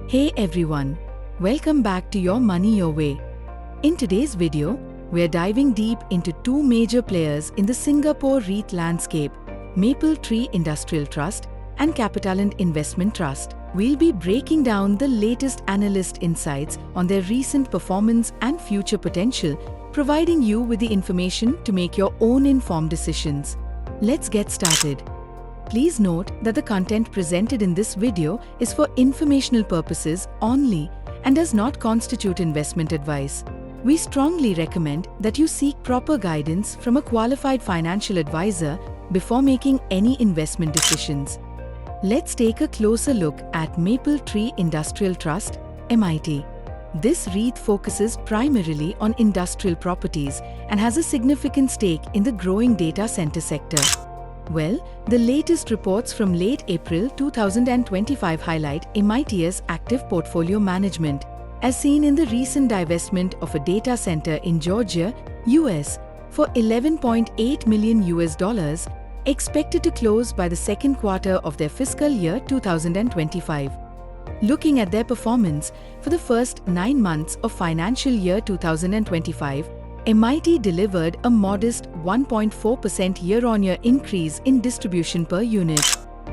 Hey everyone, welcome back to Your Money Your Way. In today's video, we're diving deep into two major players in the Singapore REIT landscape, Mapletree Industrial Trust and CapitaLand Investment Trust. We'll be breaking down the latest analyst insights on their recent performance and future potential, providing you with the information to make your own informed decisions. Let's get started. Please note that the content presented in this video is for informational purposes only and does not constitute investment advice. We strongly recommend that you seek proper guidance from a qualified financial advisor before making any investment decisions. Let's take a closer look at Mapletree Industrial Trust, MIT. This REIT focuses primarily on industrial properties and has a significant stake in the growing data center sector. Well, the latest reports from late April 2025 highlight MIT's active portfolio management, as seen in the recent divestment of a data center in Georgia, US, for $11.8 million, expected to close by the second quarter of their fiscal year 2025. Looking at their performance for the first 9 months of financial year 2025, MIT delivered a modest 1.4% year-on-year increase in distribution per unit.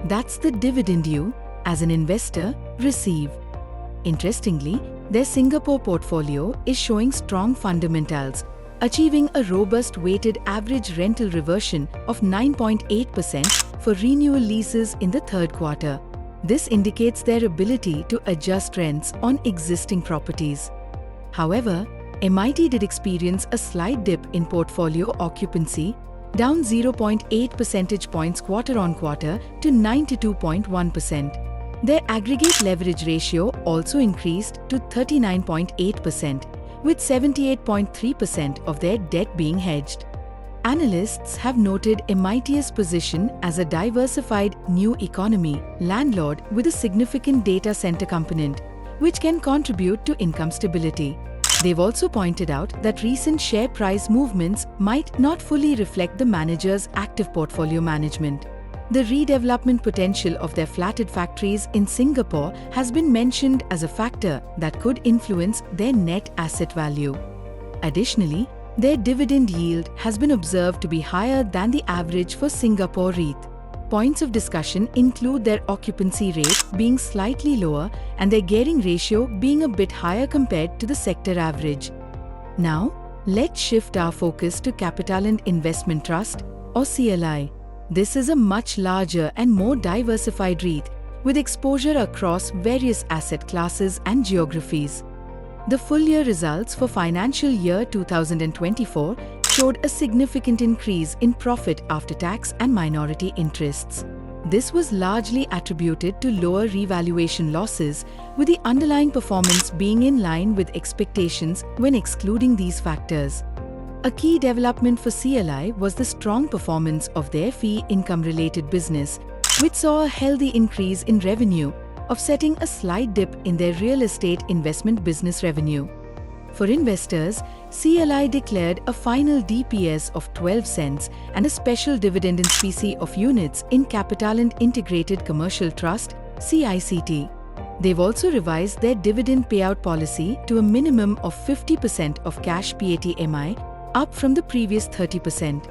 That's the dividend you, as an investor, receive. Interestingly, their Singapore portfolio is showing strong fundamentals, achieving a robust weighted average rental reversion of 9.8% for renewal leases in the third quarter. This indicates their ability to adjust rents on existing properties. However, MIT did experience a slight dip in portfolio occupancy, down 0.8 percentage points quarter-on-quarter to 92.1%. Their aggregate leverage ratio also increased to 39.8%, with 78.3% of their debt being hedged. Analysts have noted MIT's position as a diversified new economy landlord with a significant data center component, which can contribute to income stability. They've also pointed out that recent share price movements might not fully reflect the manager's active portfolio management. The redevelopment potential of their flatted factories in Singapore has been mentioned as a factor that could influence their net asset value. Additionally, their dividend yield has been observed to be higher than the average for Singapore REIT. Points of discussion include their occupancy rate being slightly lower and their gearing ratio being a bit higher compared to the sector average. Now, let's shift our focus to CapitaLand Investment Trust, or CLI. This is a much larger and more diversified REIT with exposure across various asset classes and geographies. The full-year results for financial year 2024 showed a significant increase in profit after tax and minority interests. This was largely attributed to lower revaluation losses, with the underlying performance being in line with expectations when excluding these factors. A key development for CLI was the strong performance of their fee income-related business, which saw a healthy increase in revenue, offsetting a slight dip in their real estate investment business revenue. For investors, CLI declared a final DPS of 12 cents and a special dividend in specie of units in CapitaLand Integrated Commercial Trust, CICT. They've also revised their dividend payout policy to a minimum of 50% of cash PATMI, up from the previous 30%.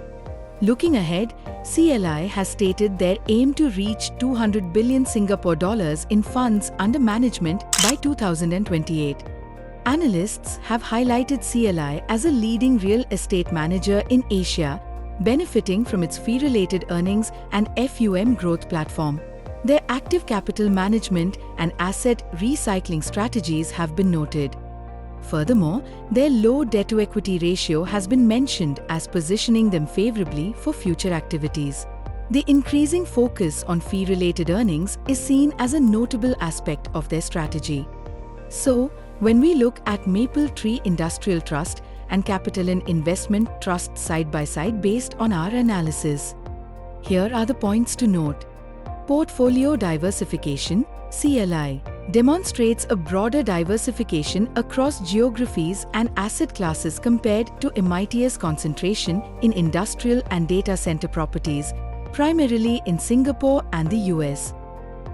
Looking ahead, CLI has stated their aim to reach 200 billion Singapore dollars in funds under management by 2028. Analysts have highlighted CLI as a leading real estate manager in Asia, benefiting from its fee-related earnings and FUM growth platform. Their active capital management and asset recycling strategies have been noted. Furthermore, their low debt-to-equity ratio has been mentioned as positioning them favorably for future activities. The increasing focus on fee-related earnings is seen as a notable aspect of their strategy. So, when we look at Mapletree Industrial Trust and CapitaLand Investment Trust side by side based on our analysis, here are the points to note. Portfolio diversification, CLI, demonstrates a broader diversification across geographies and asset classes compared to MIT's concentration in industrial and data center properties, primarily in Singapore and the US.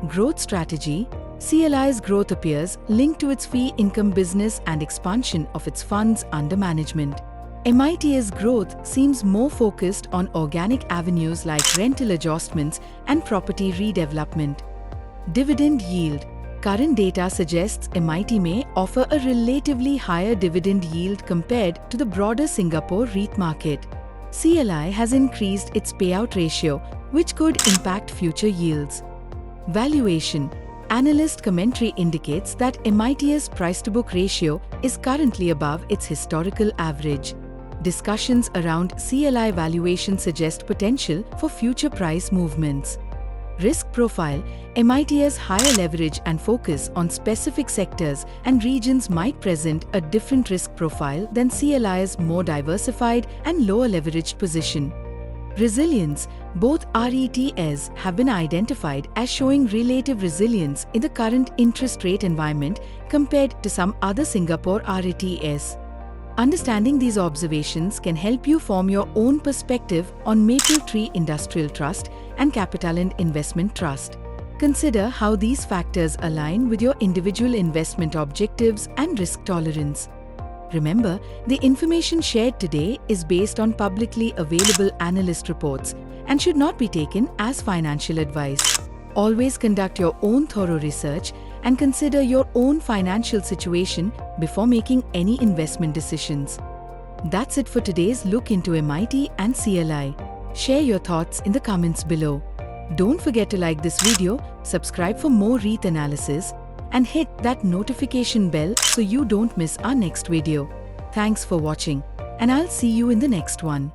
Growth strategy, CLI's growth appears linked to its fee income business and expansion of its funds under management. MIT's growth seems more focused on organic avenues like rental adjustments and property redevelopment. Dividend yield. Current data suggests MIT may offer a relatively higher dividend yield compared to the broader Singapore REIT market. CLI has increased its payout ratio, which could impact future yields. Valuation. Analyst commentary indicates that MIT's price-to-book ratio is currently above its historical average. Discussions around CLI valuation suggest potential for future price movements. Risk profile. MIT's higher leverage and focus on specific sectors and regions might present a different risk profile than CLI's more diversified and lower leveraged position. Resilience. Both REITs have been identified as showing relative resilience in the current interest rate environment compared to some other Singapore REITs. Understanding these observations can help you form your own perspective on Mapletree Industrial Trust and CapitaLand Investment Trust. Consider how these factors align with your individual investment objectives and risk tolerance. Remember, the information shared today is based on publicly available analyst reports and should not be taken as financial advice. Always conduct your own thorough research and consider your own financial situation before making any investment decisions. That's it for today's look into MIT and CLI. Share your thoughts in the comments below. Don't forget to like this video, subscribe for more REIT analysis, and hit that notification bell so you don't miss our next video. Thanks for watching, and I'll see you in the next one.